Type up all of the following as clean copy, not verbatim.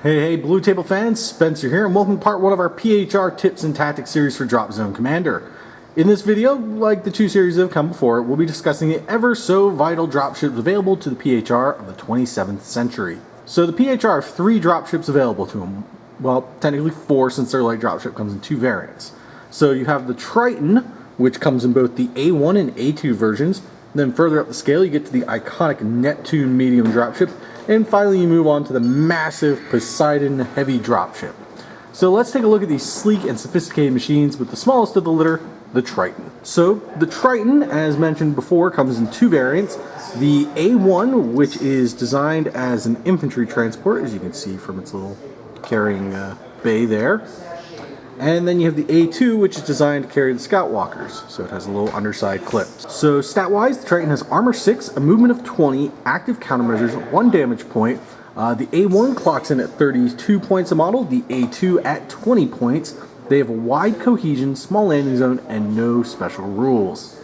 Hey, Blue Table fans, Spencer here, and welcome to part 1 of our PHR Tips and Tactics series for Drop Zone Commander. In this video, like the two series that have come before, we'll be discussing the ever so vital dropships available to the PHR of the 27th century. So the PHR have 3 dropships available to them. Well, technically 4 since their light dropship comes in 2 variants. So you have the Triton, which comes in both the A1 and A2 versions. Then further up the scale, you get to the iconic Neptune medium dropship. And finally, you move on to the massive Poseidon heavy dropship. So let's take a look at these sleek and sophisticated machines with the smallest of the litter, the Triton. So the Triton, as mentioned before, comes in 2 variants. The A1, which is designed as an infantry transport, as you can see from its little carrying bay there. And then you have the A2, which is designed to carry the scout walkers, so it has a little underside clip. So stat-wise, the Triton has armor 6, a movement of 20, active countermeasures, 1 damage point. The A1 clocks in at 32 points a model, the A2 at 20 points. They have a wide cohesion, small landing zone, and no special rules.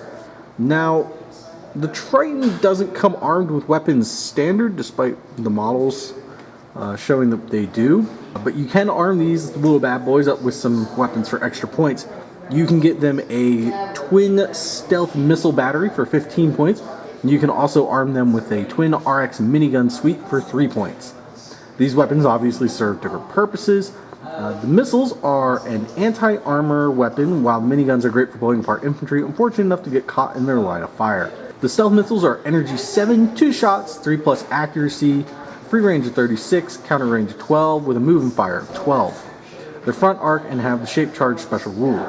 Now, the Triton doesn't come armed with weapons standard, despite the models showing that they do. But you can arm these little bad boys up with some weapons for extra points. You can get them a twin stealth missile battery for 15 points. You can also arm them with a twin RX minigun suite for 3 points. These weapons obviously serve different purposes. The missiles are an anti-armor weapon, while the miniguns are great for blowing apart infantry, unfortunate enough to get caught in their line of fire. The stealth missiles are energy 7, 2 shots, 3+ accuracy, free range of 36, counter range of 12, with a move and fire of 12. Their front arc and have the shape charge special rule.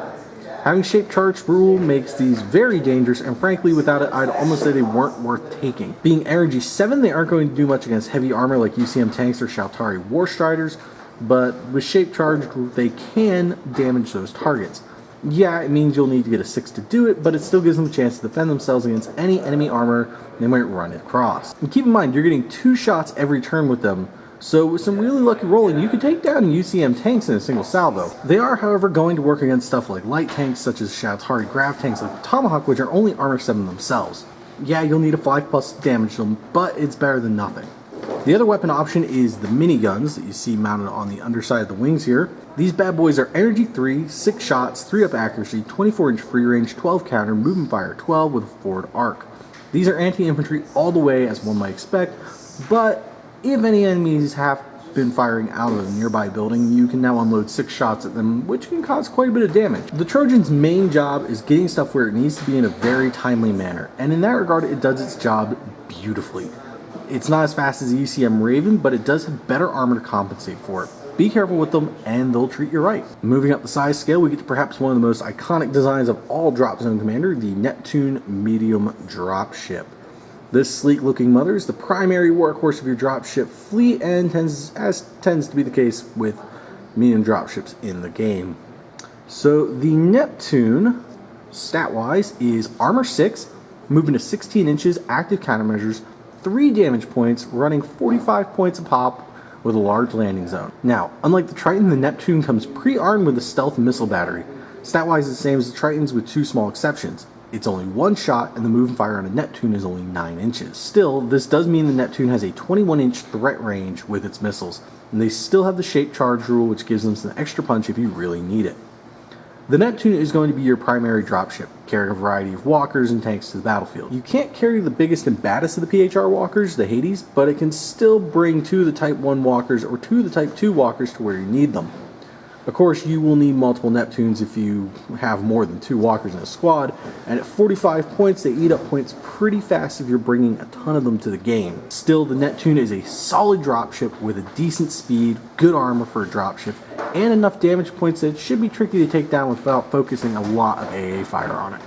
Having shape charge rule makes these very dangerous, and frankly without it I'd almost say they weren't worth taking. Being energy 7, they aren't going to do much against heavy armor like UCM tanks or Shaltari Warstriders, but with shape charge they can damage those targets. Yeah, it means you'll need to get a 6 to do it, but it still gives them a chance to defend themselves against any enemy armor they might run across. And keep in mind, you're getting 2 shots every turn with them, so with some really lucky rolling, you can take down UCM tanks in a single salvo. They are, however, going to work against stuff like light tanks, such as Shaltari Grav tanks like Tomahawk, which are only armor 7 themselves. Yeah, you'll need a 5+ damage them, but it's better than nothing. The other weapon option is the miniguns that you see mounted on the underside of the wings here. These bad boys are energy 3, 6 shots, 3 up accuracy, 24-inch free range, 12 counter, movement fire 12 with a forward arc. These are anti-infantry all the way, as one might expect, but if any enemies have been firing out of a nearby building, you can now unload 6 shots at them, which can cause quite a bit of damage. The Trojan's main job is getting stuff where it needs to be in a very timely manner, and in that regard it does its job beautifully. It's not as fast as the UCM Raven, but it does have better armor to compensate for it. Be careful with them, and they'll treat you right. Moving up the size scale, we get to perhaps one of the most iconic designs of all Drop Zone Commander, the Neptune Medium Dropship. This sleek-looking mother is the primary workhorse of your dropship fleet, and tends to be the case with medium dropships in the game. So the Neptune, stat-wise, is armor 6, movement of 16 inches, active countermeasures, 3 damage points, running 45 points a pop with a large landing zone. Now, unlike the Triton, the Neptune comes pre-armed with a stealth missile battery. Stat-wise, it's the same as the Tritons with 2 small exceptions. It's only 1 shot, and the move and fire on a Neptune is only 9 inches. Still, this does mean the Neptune has a 21-inch threat range with its missiles, and they still have the shape charge rule, which gives them some extra punch if you really need it. The Neptune is going to be your primary dropship, carrying a variety of walkers and tanks to the battlefield. You can't carry the biggest and baddest of the PHR walkers, the Hades, but it can still bring 2 of the Type 1 walkers or 2 of the Type 2 walkers to where you need them. Of course, you will need multiple Neptunes if you have more than 2 walkers in a squad, and at 45 points, they eat up points pretty fast if you're bringing a ton of them to the game. Still, the Neptune is a solid dropship with a decent speed, good armor for a dropship, and enough damage points that it should be tricky to take down without focusing a lot of AA fire on it.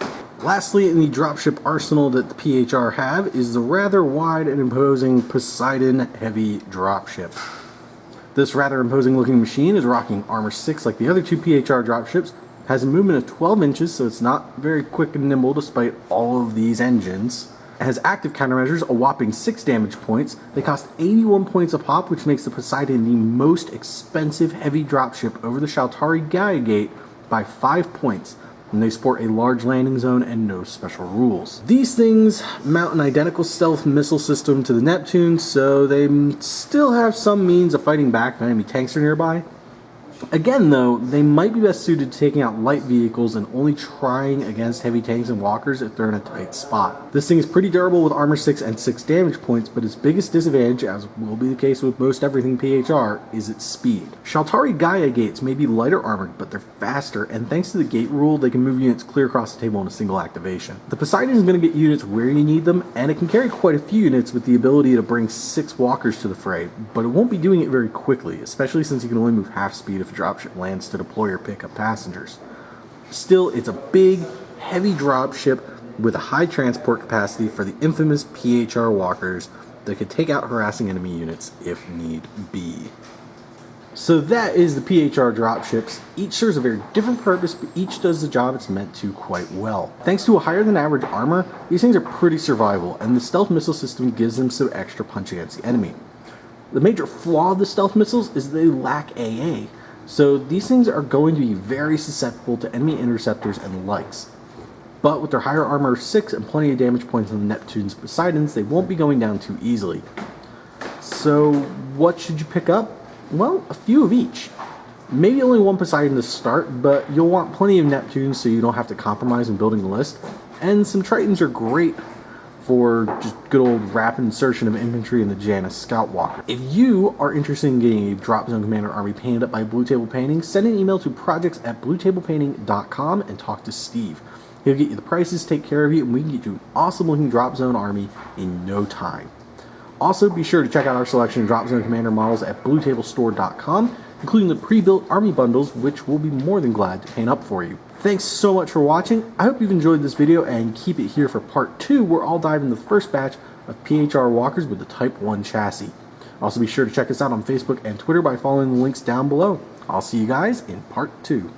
Lastly, in the dropship arsenal that the PHR have is the rather wide and imposing Poseidon heavy dropship. This rather imposing looking machine is rocking armor 6 like the other 2 PHR dropships, has a movement of 12 inches, so it's not very quick and nimble despite all of these engines. It has active countermeasures, a whopping 6 damage points. They cost 81 points a pop, which makes the Poseidon the most expensive heavy dropship over the Shaltari Gate by 5 points. and they sport a large landing zone and no special rules. These things mount an identical stealth missile system to the Neptune, so they still have some means of fighting back if enemy tanks are nearby. Again though, they might be best suited to taking out light vehicles and only trying against heavy tanks and walkers if they're in a tight spot. This thing is pretty durable with armor 6 and 6 damage points, but its biggest disadvantage, as will be the case with most everything PHR, is its speed. Shaltari Gaia gates may be lighter armored, but they're faster, and thanks to the gate rule, they can move units clear across the table in a single activation. The Poseidon is going to get units where you need them, and it can carry quite a few units with the ability to bring 6 walkers to the fray, but it won't be doing it very quickly, especially since you can only move half speed if a dropship lands to deploy or pick up passengers. Still, it's a big, heavy dropship with a high transport capacity for the infamous PHR walkers that could take out harassing enemy units if need be. So that is the PHR dropships. Each serves a very different purpose, but each does the job it's meant to quite well. Thanks to a higher than average armor, these things are pretty survivable, and the stealth missile system gives them some extra punch against the enemy. The major flaw of the stealth missiles is they lack AA, so these things are going to be very susceptible to enemy interceptors and the likes. But with their higher armor of 6 and plenty of damage points on the Neptunes and Poseidons, they won't be going down too easily. So what should you pick up? Well, a few of each. Maybe only one Poseidon to start, but you'll want plenty of Neptunes so you don't have to compromise when building the list. And some Tritons are great for just good old rapid insertion of infantry in the Janus Scout Walker. If you are interested in getting a Drop Zone Commander army painted up by Blue Table Painting, send an email to projects@bluetablepainting.com and talk to Steve. He'll get you the prices, take care of you, and we can get you an awesome looking Drop Zone army in no time. Also, be sure to check out our selection of Drop Zone Commander models at bluetablestore.com, including the pre-built army bundles, which we'll be more than glad to paint up for you. Thanks so much for watching. I hope you've enjoyed this video, and keep it here for part 2, where I'll dive into the first batch of PHR walkers with the Type 1 chassis. Also be sure to check us out on Facebook and Twitter by following the links down below. I'll see you guys in part 2.